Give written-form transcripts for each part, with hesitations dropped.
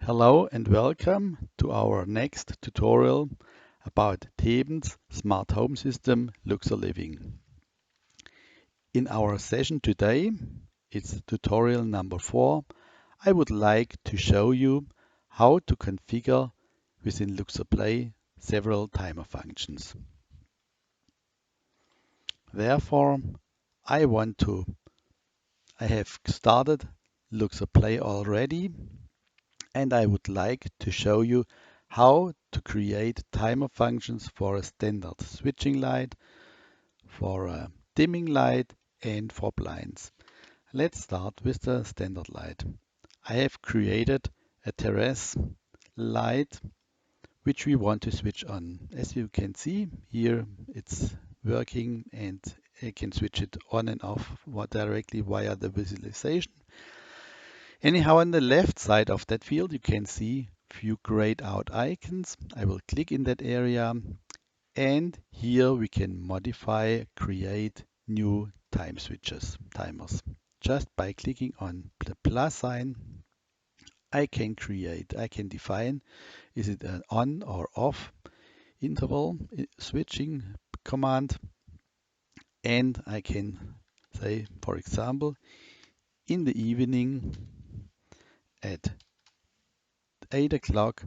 Hello and welcome to our next tutorial about Theben's smart home system LUXORliving. In our session today, it's tutorial number 4, I would like to show you how to configure within LuxorPlay several timer functions. Therefore, I have started LuxorPlay already, and I would like to show you how to create timer functions for a standard switching light, for a dimming light, and for blinds. Let's start with the standard light. I have created a terrace light which we want to switch on. As you can see here, it's working and I can switch it on and off directly via the visualization. Anyhow, on the left side of that field, you can see few grayed out icons. I will click in that area, and here we can modify, create new timers. Just by clicking on the plus sign, I can define, is it an on or off interval switching command, and I can say, for example, in the evening at 8 o'clock,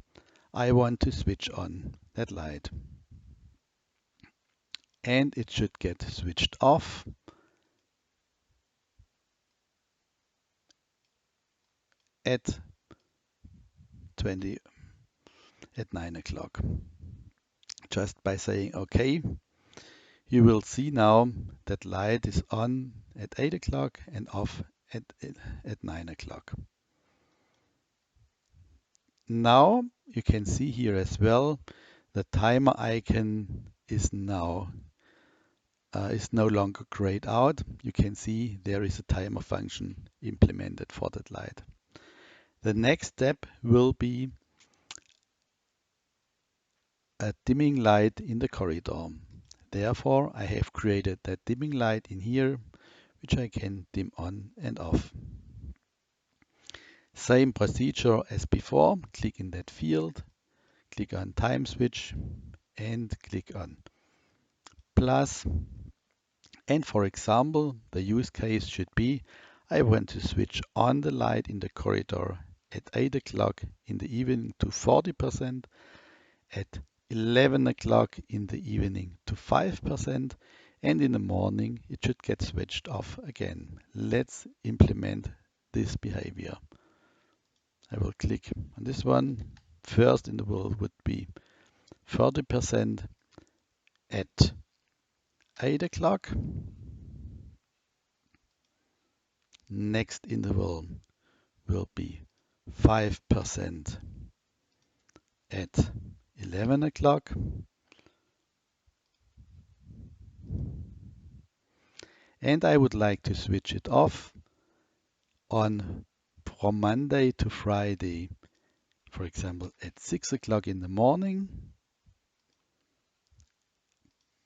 I want to switch on that light. And it should get switched off at 9 o'clock. Just by saying OK, you will see now that light is on at 8 o'clock and off at 9 o'clock. Now you can see here as well the timer icon is no longer grayed out. You can see there is a timer function implemented for that light. The next step will be a dimming light in the corridor. Therefore, I have created that dimming light in here, which I can dim on and off. Same procedure as before. Click in that field, click on time switch, and click on plus. And for example, the use case should be, I want to switch on the light in the corridor at 8 o'clock in the evening to 40%, at 11 o'clock in the evening to 5%, and in the morning it should get switched off again. Let's implement this behavior. I will click on this one. First interval would be 30% at 8 o'clock. Next interval will be 5% at 11 o'clock. And I would like to switch it off on from Monday to Friday, for example, at 6 o'clock in the morning,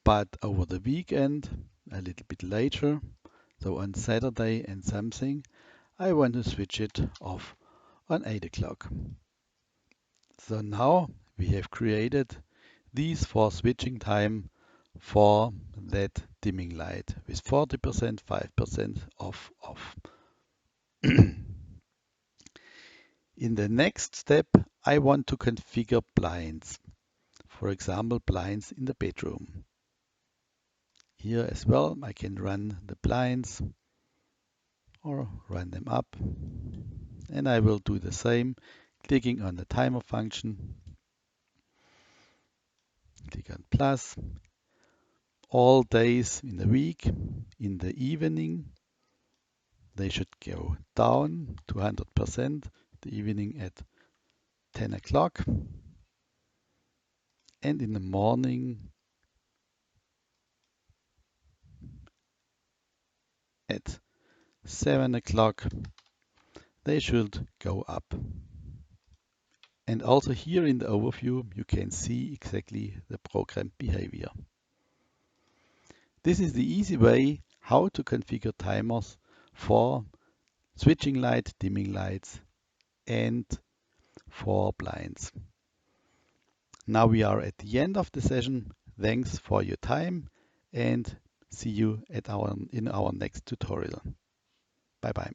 but over the weekend, a little bit later, so on Saturday and something, I want to switch it off on 8 o'clock. So now we have created these 4 switching time for that dimming light with 40%, 5% off. In the next step, I want to configure blinds. For example, blinds in the bedroom. Here as well, I can run the blinds or run them up. And I will do the same, clicking on the timer function. Click on plus. All days in the week, in the evening, they should go down to 100%, the evening at 10 o'clock. And in the morning at 7 o'clock, they should go up. And also here in the overview, you can see exactly the programmed behavior. This is the easy way how to configure timers for switching light, dimming lights, and 4 blinds. Now we are at the end of the session. Thanks for your time and see you in our next tutorial. Bye bye.